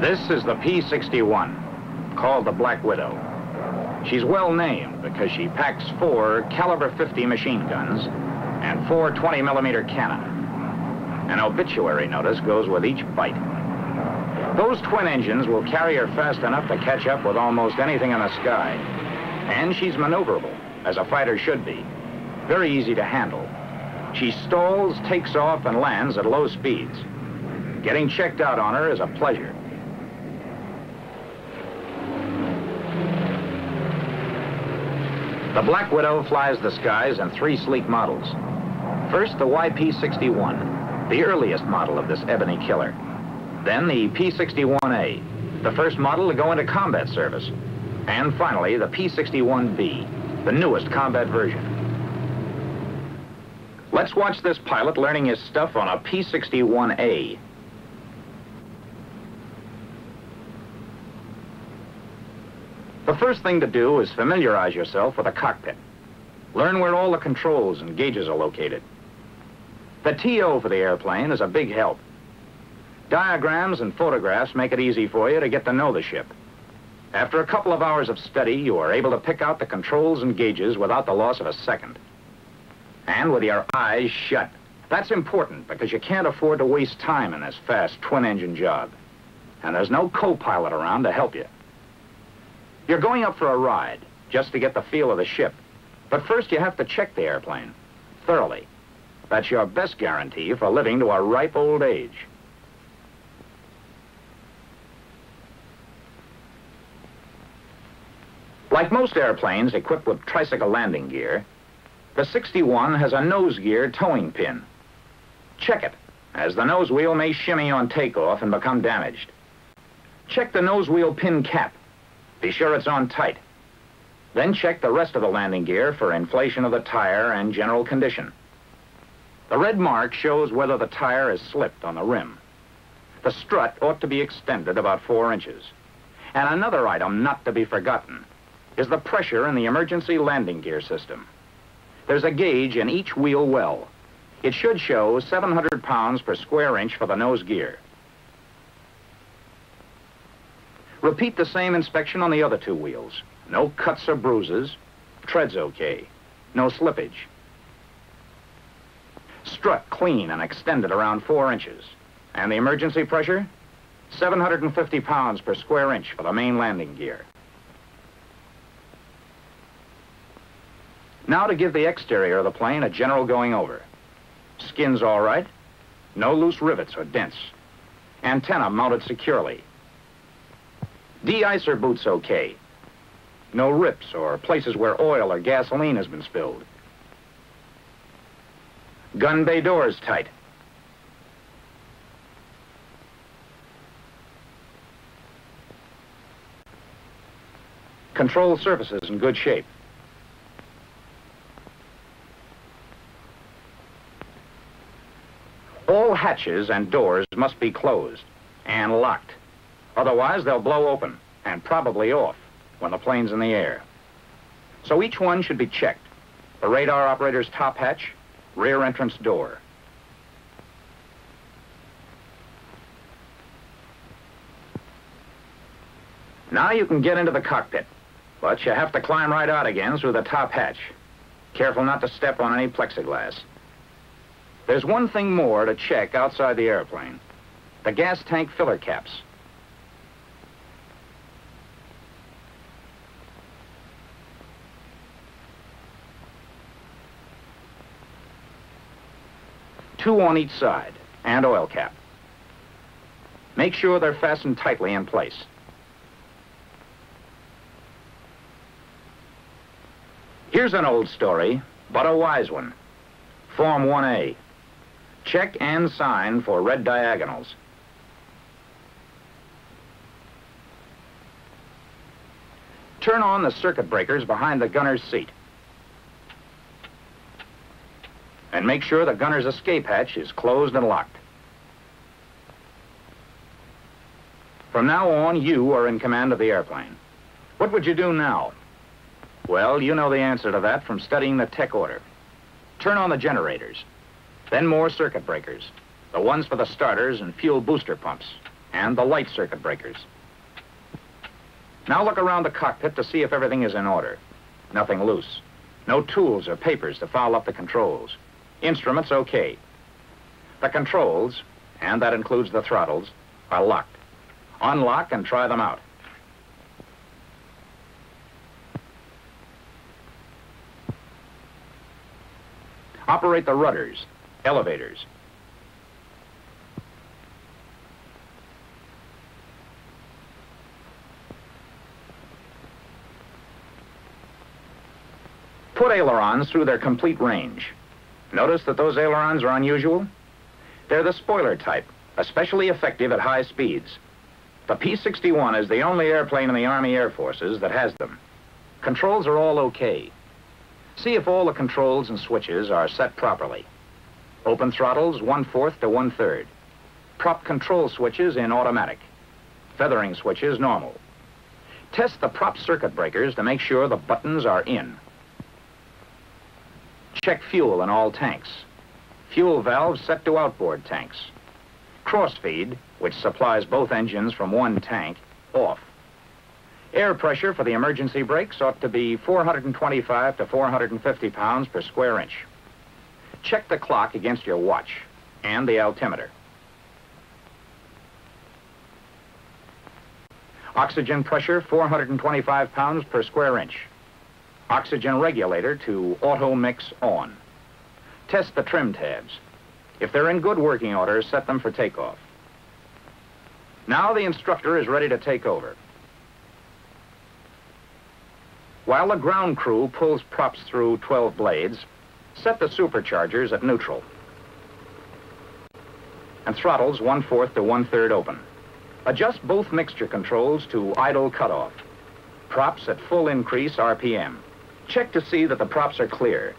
This is the P-61, called the Black Widow. She's well named because she packs 4 caliber 50 machine guns and 4 20mm cannon. An obituary notice goes with each bite. Those twin engines will carry her fast enough to catch up with almost anything in the sky. And she's maneuverable, as a fighter should be. Very easy to handle. She stalls, takes off, and lands at low speeds. Getting checked out on her is a pleasure. The Black Widow flies the skies in 3 sleek models. First, the YP-61, the earliest model of this ebony killer. Then the P-61A, the first model to go into combat service. And finally, the P-61B, the newest combat version. Let's watch this pilot learning his stuff on a P-61A. The first thing to do is familiarize yourself with the cockpit. Learn where all the controls and gauges are located. The TO for the airplane is a big help. Diagrams and photographs make it easy for you to get to know the ship. After a couple of hours of study, you are able to pick out the controls and gauges without the loss of a second. And with your eyes shut. That's important because you can't afford to waste time in this fast twin-engine job. And there's no co-pilot around to help you. You're going up for a ride, just to get the feel of the ship. But first you have to check the airplane, thoroughly. That's your best guarantee for living to a ripe old age. Like most airplanes equipped with tricycle landing gear, the 61 has a nose gear towing pin. Check it, as the nose wheel may shimmy on takeoff and become damaged. Check the nose wheel pin cap. Be sure it's on tight. Then check the rest of the landing gear for inflation of the tire and general condition. The red mark shows whether the tire is slipped on the rim. The strut ought to be extended about 4 inches. And another item not to be forgotten is the pressure in the emergency landing gear system. There's a gauge in each wheel well. It should show 700 pounds per square inch for the nose gear. Repeat the same inspection on the other 2 wheels. No cuts or bruises. Tread's okay. No slippage. Strut clean and extended around 4 inches. And the emergency pressure? 750 pounds per square inch for the main landing gear. Now to give the exterior of the plane a general going over. Skin's all right. No loose rivets or dents. Antenna mounted securely. De-icer boots okay. No rips or places where oil or gasoline has been spilled. Gun bay doors tight. Control surfaces in good shape. All hatches and doors must be closed and locked. Otherwise, they'll blow open and probably off when the plane's in the air. So each one should be checked. The radar operator's top hatch, rear entrance door. Now you can get into the cockpit, but you have to climb right out again through the top hatch. Careful not to step on any plexiglass. There's one thing more to check outside the airplane. The gas tank filler caps. Two on each side, and oil cap. Make sure they're fastened tightly in place. Here's an old story, but a wise one. Form 1A. Check and sign for red diagonals. Turn on the circuit breakers behind the gunner's seat. And make sure the gunner's escape hatch is closed and locked. From now on, you are in command of the airplane. What would you do now? Well, you know the answer to that from studying the tech order. Turn on the generators, then more circuit breakers, the ones for the starters and fuel booster pumps, and the light circuit breakers. Now look around the cockpit to see if everything is in order. Nothing loose. No tools or papers to foul up the controls. Instruments okay. The controls, and that includes the throttles, are locked. Unlock and try them out. Operate the rudders, elevators. Put ailerons through their complete range. Notice that those ailerons are unusual? They're the spoiler type, especially effective at high speeds. The P-61 is the only airplane in the Army Air Forces that has them. Controls are all okay. See if all the controls and switches are set properly. Open throttles 1/4 to 1/3. Prop control switches in automatic. Feathering switches normal. Test the prop circuit breakers to make sure the buttons are in. Check fuel in all tanks. Fuel valves set to outboard tanks. Crossfeed, which supplies both engines from one tank, off. Air pressure for the emergency brakes ought to be 425 to 450 pounds per square inch. Check the clock against your watch and the altimeter. Oxygen pressure 425 pounds per square inch. Oxygen regulator to auto mix on. Test the trim tabs. If they're in good working order, set them for takeoff. Now the instructor is ready to take over. While the ground crew pulls props through 12 blades, set the superchargers at neutral. And throttles 1/4 to 1/3 open. Adjust both mixture controls to idle cutoff. Props at full increase RPM. Check to see that the props are clear.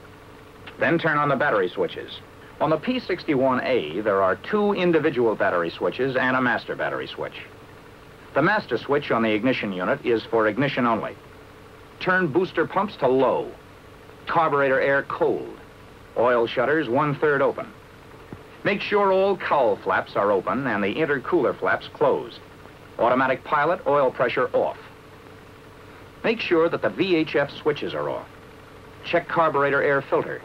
Then turn on the battery switches. On the P-61A, there are 2 individual battery switches and a master battery switch. The master switch on the ignition unit is for ignition only. Turn booster pumps to low. Carburetor air cold. Oil shutters 1/3 open. Make sure all cowl flaps are open and the intercooler flaps closed. Automatic pilot oil pressure off. Make sure that the VHF switches are off. Check carburetor air filter.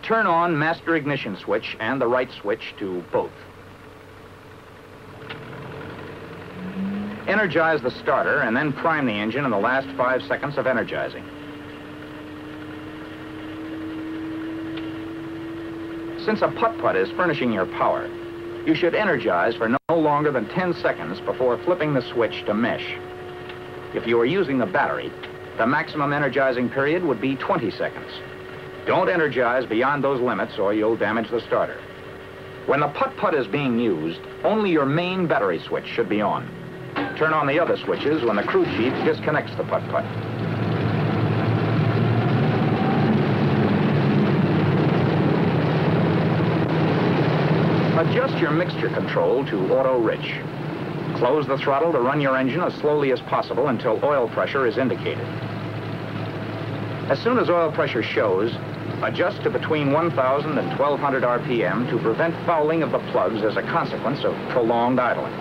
Turn on master ignition switch and the right switch to both. Energize the starter and then prime the engine in the last 5 seconds of energizing. Since a putt-putt is furnishing your power, you should energize for no longer than 10 seconds before flipping the switch to mesh. If you are using the battery, the maximum energizing period would be 20 seconds. Don't energize beyond those limits or you'll damage the starter. When the putt-putt is being used, only your main battery switch should be on. Turn on the other switches when the crew chief disconnects the putt-putt. Adjust your mixture control to auto-rich. Close the throttle to run your engine as slowly as possible until oil pressure is indicated. As soon as oil pressure shows, adjust to between 1,000 and 1,200 RPM to prevent fouling of the plugs as a consequence of prolonged idling.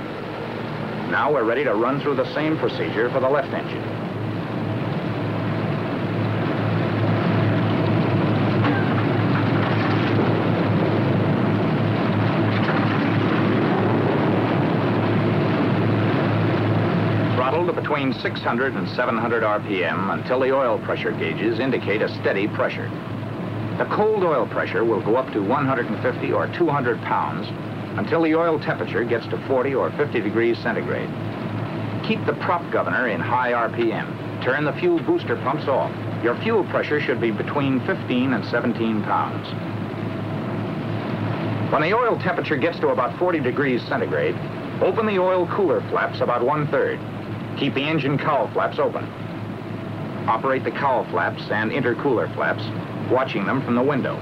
Now we're ready to run through the same procedure for the left engine. Throttle to between 600 and 700 RPM until the oil pressure gauges indicate a steady pressure. The cold oil pressure will go up to 150 or 200 pounds until the oil temperature gets to 40 or 50 degrees centigrade. Keep the prop governor in high RPM. Turn the fuel booster pumps off. Your fuel pressure should be between 15 and 17 pounds. When the oil temperature gets to about 40 degrees centigrade, open the oil cooler flaps about 1/3. Keep the engine cowl flaps open. Operate the cowl flaps and intercooler flaps, watching them from the window.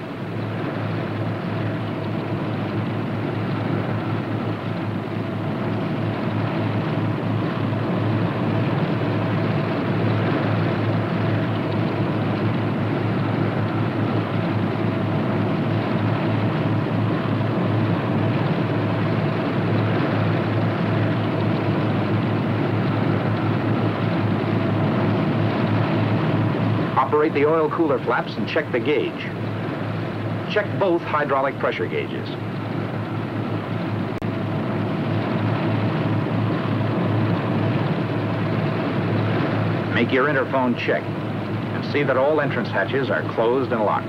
Operate the oil cooler flaps and check the gauge. Check both hydraulic pressure gauges. Make your interphone check and see that all entrance hatches are closed and locked.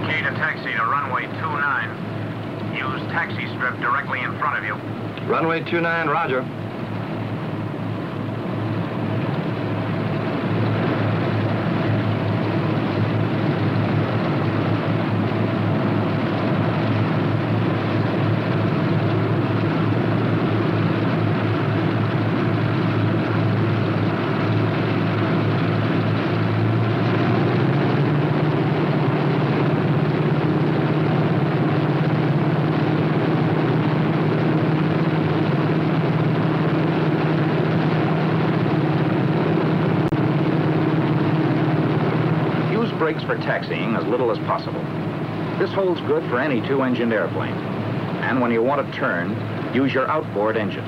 Okay to taxi to runway 29. Use taxi strip directly in front of you. Runway 29, roger. Brakes for taxiing as little as possible. This holds good for any two-engined airplane. And when you want to turn, use your outboard engine.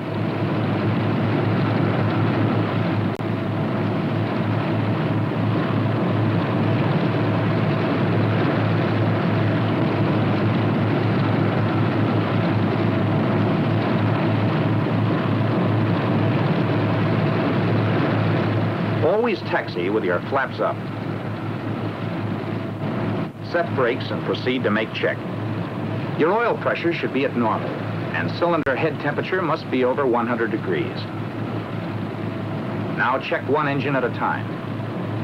Always taxi with your flaps up. Set brakes and proceed to make check. Your oil pressure should be at normal, and cylinder head temperature must be over 100 degrees. Now check one engine at a time.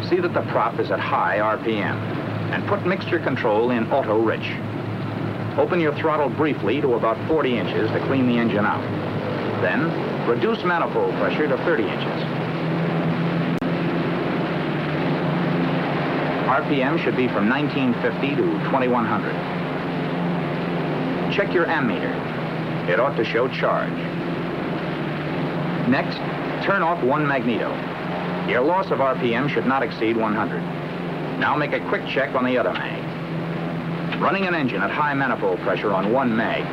See that the prop is at high RPM, and put mixture control in auto rich. Open your throttle briefly to about 40 inches to clean the engine out. Then, reduce manifold pressure to 30 inches. RPM should be from 1950 to 2100. Check your ammeter. It ought to show charge. Next, turn off one magneto. Your loss of RPM should not exceed 100. Now make a quick check on the other mag. Running an engine at high manifold pressure on one mag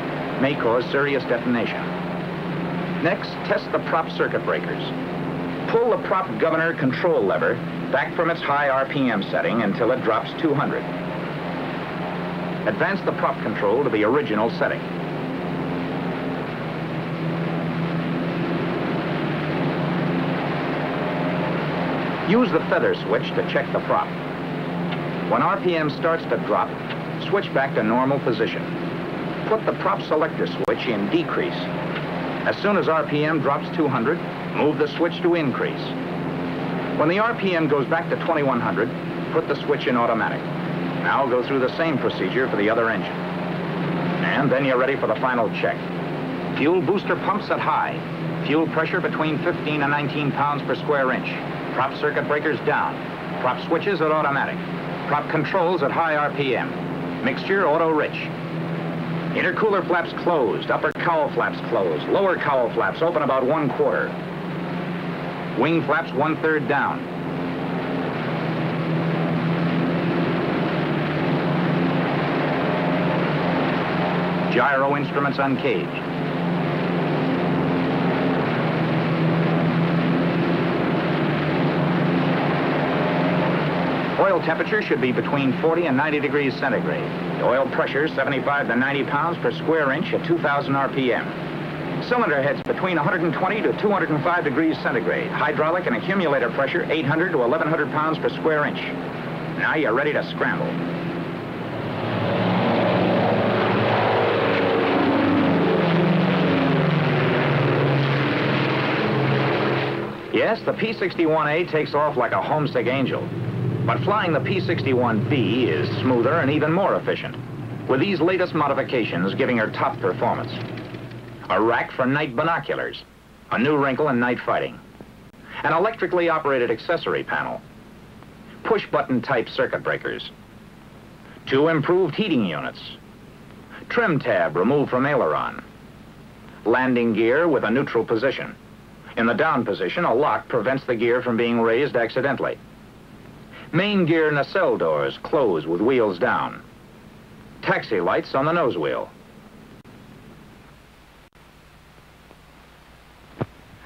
may cause serious detonation. Next, test the prop circuit breakers. Pull the prop governor control lever back from its high RPM setting until it drops 200. Advance the prop control to the original setting. Use the feather switch to check the prop. When RPM starts to drop, switch back to normal position. Put the prop selector switch in decrease. As soon as RPM drops 200, move the switch to increase. When the RPM goes back to 2100, put the switch in automatic. Now go through the same procedure for the other engine. And then you're ready for the final check. Fuel booster pumps at high. Fuel pressure between 15 and 19 pounds per square inch. Prop circuit breakers down. Prop switches at automatic. Prop controls at high RPM. Mixture auto rich. Intercooler flaps closed. Upper cowl flaps closed. Lower cowl flaps open about 1/4. Wing flaps 1/3 down. Gyro instruments uncaged. Oil temperature should be between 40 and 90 degrees centigrade. The oil pressure 75 to 90 pounds per square inch at 2,000 RPM. Cylinder heads between 120 to 205 degrees centigrade. Hydraulic and accumulator pressure 800 to 1,100 pounds per square inch. Now you're ready to scramble. Yes, the P-61A takes off like a homesick angel. But flying the P-61B is smoother and even more efficient, with these latest modifications giving her top performance. A rack for night binoculars, a new wrinkle in night fighting, an electrically operated accessory panel, push-button type circuit breakers, 2 improved heating units, trim tab removed from aileron, landing gear with a neutral position. In the down position, a lock prevents the gear from being raised accidentally. Main gear nacelle doors close with wheels down. Taxi lights on the nose wheel.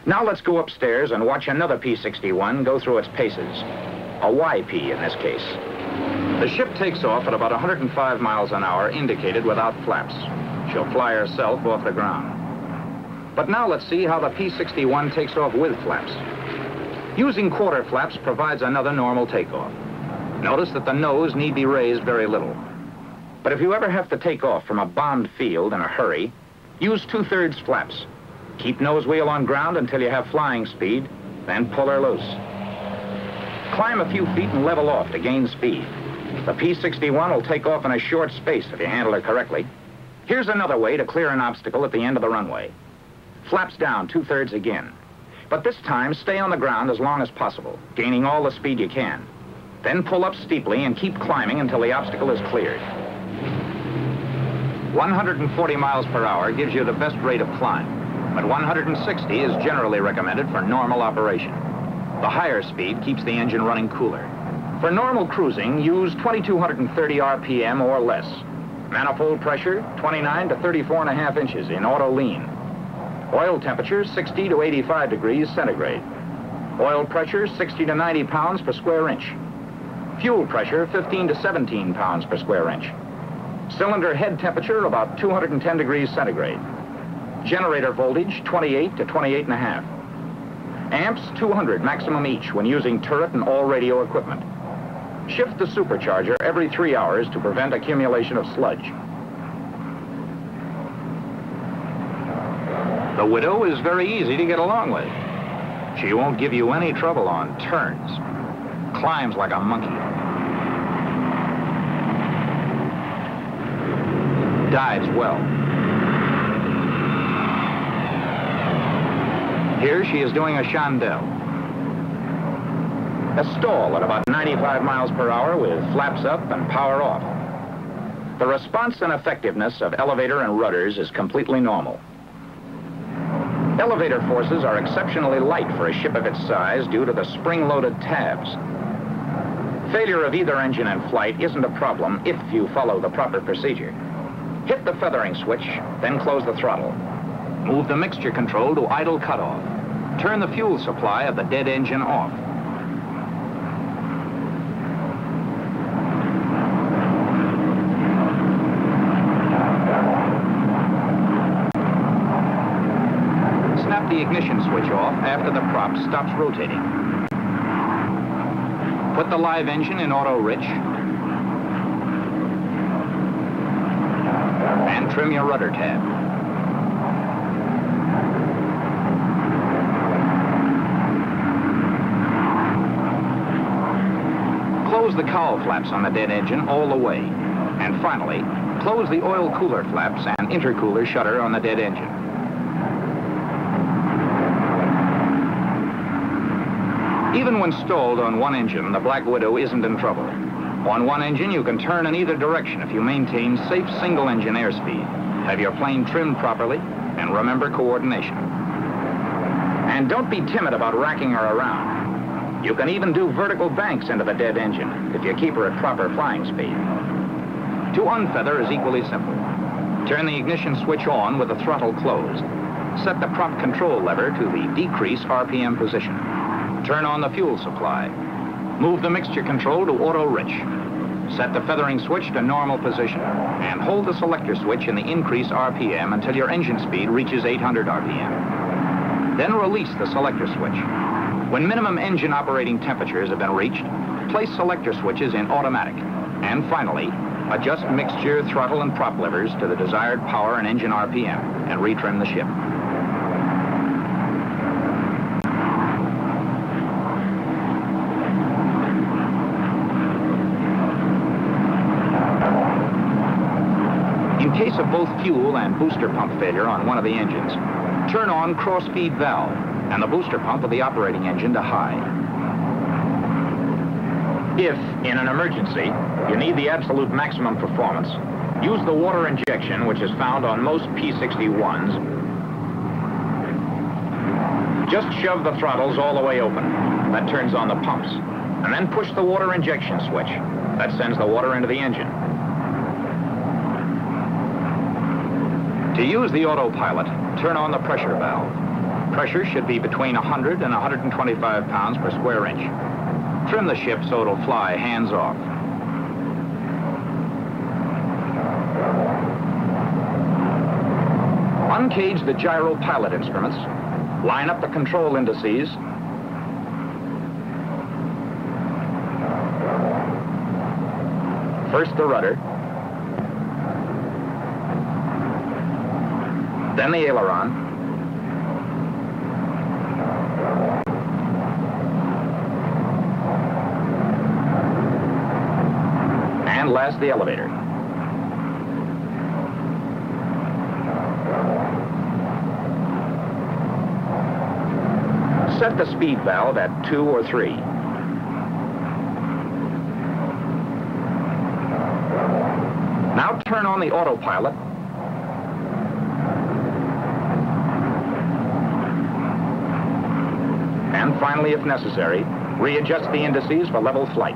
Now let's go upstairs and watch another P-61 go through its paces. A YP in this case. The ship takes off at about 105 miles an hour, indicated without flaps. She'll fly herself off the ground. But now let's see how the P-61 takes off with flaps. Using quarter flaps provides another normal takeoff. Notice that the nose need be raised very little. But if you ever have to take off from a bombed field in a hurry, use 2/3 flaps. Keep nose wheel on ground until you have flying speed, then pull her loose. Climb a few feet and level off to gain speed. The P-61 will take off in a short space if you handle her correctly. Here's another way to clear an obstacle at the end of the runway. Flaps down 2/3 again. But this time, stay on the ground as long as possible, gaining all the speed you can. Then pull up steeply and keep climbing until the obstacle is cleared. 140 miles per hour gives you the best rate of climb, but 160 is generally recommended for normal operation. The higher speed keeps the engine running cooler. For normal cruising, use 2230 RPM or less. Manifold pressure, 29 to 34.5 inches in auto lean. Oil temperature, 60 to 85 degrees centigrade. Oil pressure, 60 to 90 pounds per square inch. Fuel pressure, 15 to 17 pounds per square inch. Cylinder head temperature, about 210 degrees centigrade. Generator voltage, 28 to 28.5. Amps, 200 maximum each when using turret and all radio equipment. Shift the supercharger every 3 hours to prevent accumulation of sludge. The Widow is very easy to get along with. She won't give you any trouble on turns. Climbs like a monkey. Dives well. Here she is doing a chandelle. A stall at about 95 miles per hour with flaps up and power off. The response and effectiveness of elevator and rudders is completely normal. Elevator forces are exceptionally light for a ship of its size due to the spring-loaded tabs. Failure of either engine in flight isn't a problem if you follow the proper procedure. Hit the feathering switch, then close the throttle. Move the mixture control to idle cutoff. Turn the fuel supply of the dead engine off. Snap the ignition switch off after the prop stops rotating. Put the live engine in auto rich. And trim your rudder tab. Close the cowl flaps on the dead engine all the way. And finally, close the oil cooler flaps and intercooler shutter on the dead engine. Even when stalled on one engine, the Black Widow isn't in trouble. On one engine, you can turn in either direction if you maintain safe single-engine airspeed, have your plane trimmed properly, and remember coordination. And don't be timid about racking her around. You can even do vertical banks into the dead engine if you keep her at proper flying speed. To unfeather is equally simple. Turn the ignition switch on with the throttle closed. Set the prop control lever to the decrease RPM position. Turn on the fuel supply. Move the mixture control to auto rich. Set the feathering switch to normal position and hold the selector switch in the increase RPM until your engine speed reaches 800 RPM. Then release the selector switch. When minimum engine operating temperatures have been reached, place selector switches in automatic. And finally, adjust mixture, throttle, and prop levers to the desired power and engine RPM and retrim the ship. In case of both fuel and booster pump failure on one of the engines, turn on cross-feed valve and the booster pump of the operating engine to high. If, in an emergency, you need the absolute maximum performance, use the water injection, which is found on most P-61s. Just shove the throttles all the way open. That turns on the pumps. And then push the water injection switch. That sends the water into the engine. To use the autopilot, turn on the pressure valve. Pressure should be between 100 and 125 pounds per square inch. Trim the ship so it'll fly hands off. Uncage the gyro pilot instruments. Line up the control indices. First the rudder, then the aileron, and last the elevator. Set the speed valve at 2 or 3. Now turn on the autopilot. And finally, if necessary, readjust the indices for level flight.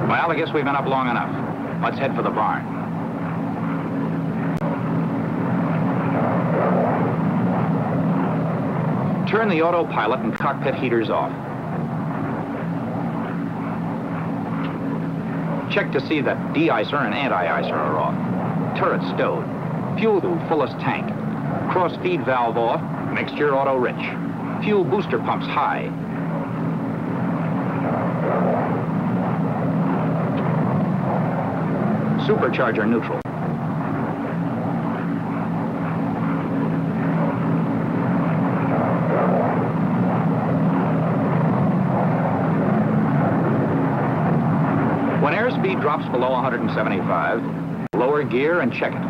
Well, I guess we've been up long enough. Let's head for the barn. Turn the autopilot and cockpit heaters off. Check to see that de-icer and anti-icer are off. Turret stowed. Fuel to fullest tank. Cross feed valve off. Mixture auto rich. Fuel booster pumps high. Supercharger neutral. When airspeed drops below 175, lower gear and check it.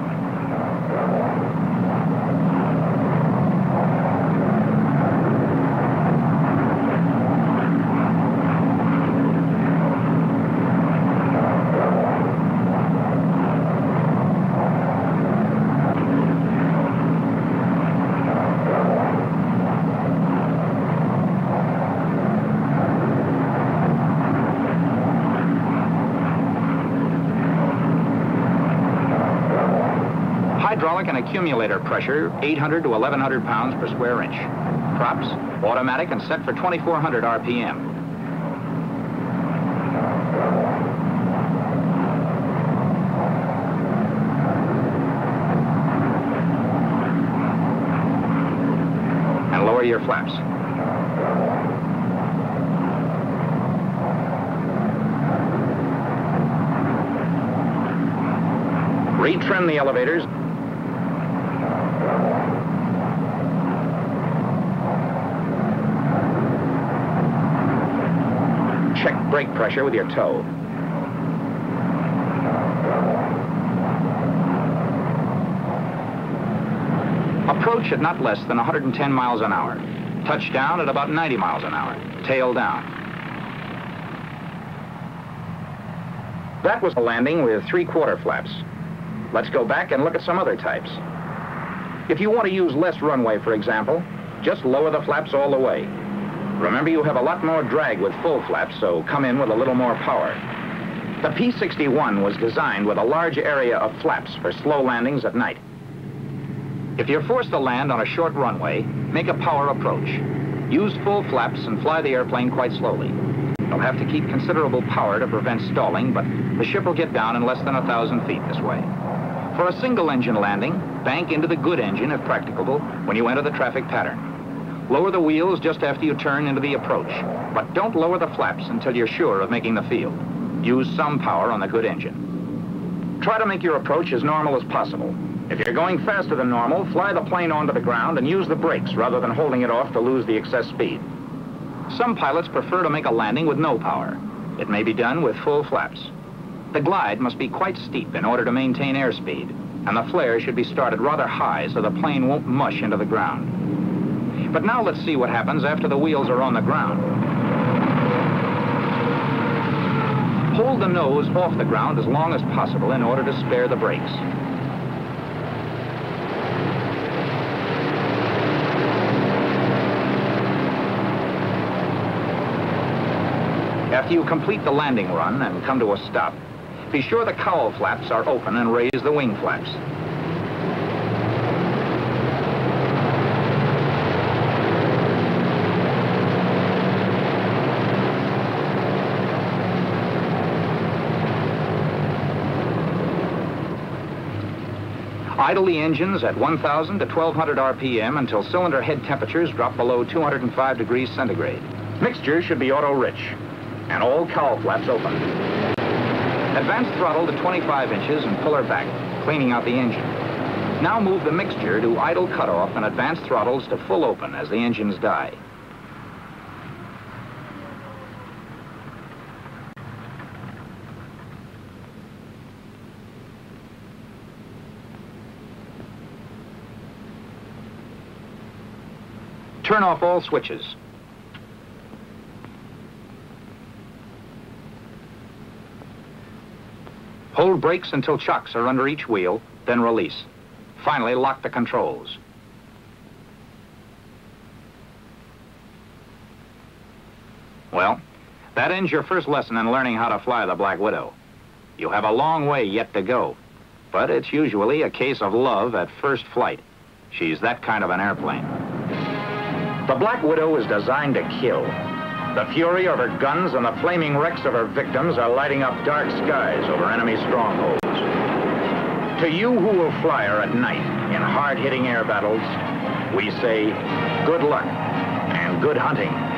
Hydraulic and accumulator pressure, 800 to 1,100 pounds per square inch. Props, automatic and set for 2,400 RPM. And lower your flaps. Retrim the elevators. Check brake pressure with your toe. Approach at not less than 110 miles an hour. Touchdown at about 90 miles an hour. Tail down. That was a landing with 3/4 flaps. Let's go back and look at some other types. If you want to use less runway, for example, just lower the flaps all the way. Remember, you have a lot more drag with full flaps, so come in with a little more power. The P-61 was designed with a large area of flaps for slow landings at night. If you're forced to land on a short runway, make a power approach. Use full flaps and fly the airplane quite slowly. You'll have to keep considerable power to prevent stalling, but the ship will get down in less than 1,000 feet this way. For a single-engine landing, bank into the good engine if practicable when you enter the traffic pattern. Lower the wheels just after you turn into the approach, but don't lower the flaps until you're sure of making the field. Use some power on the good engine. Try to make your approach as normal as possible. If you're going faster than normal, fly the plane onto the ground and use the brakes rather than holding it off to lose the excess speed. Some pilots prefer to make a landing with no power. It may be done with full flaps. The glide must be quite steep in order to maintain airspeed, and the flare should be started rather high so the plane won't mush into the ground. But now let's see what happens after the wheels are on the ground. Hold the nose off the ground as long as possible in order to spare the brakes. After you complete the landing run and come to a stop, be sure the cowl flaps are open and raise the wing flaps. Idle the engines at 1,000 to 1,200 RPM until cylinder head temperatures drop below 205 degrees centigrade. Mixture should be auto-rich, and all cowl flaps open. Advance throttle to 25 inches and pull her back, cleaning out the engine. Now move the mixture to idle cutoff and advance throttles to full open as the engines die. Turn off all switches. Hold brakes until chocks are under each wheel, then release. Finally, lock the controls. Well, that ends your first lesson in learning how to fly the Black Widow. You have a long way yet to go, but it's usually a case of love at first flight. She's that kind of an airplane. The Black Widow is designed to kill. The fury of her guns and the flaming wrecks of her victims are lighting up dark skies over enemy strongholds. To you who will fly her at night in hard-hitting air battles, we say good luck and good hunting.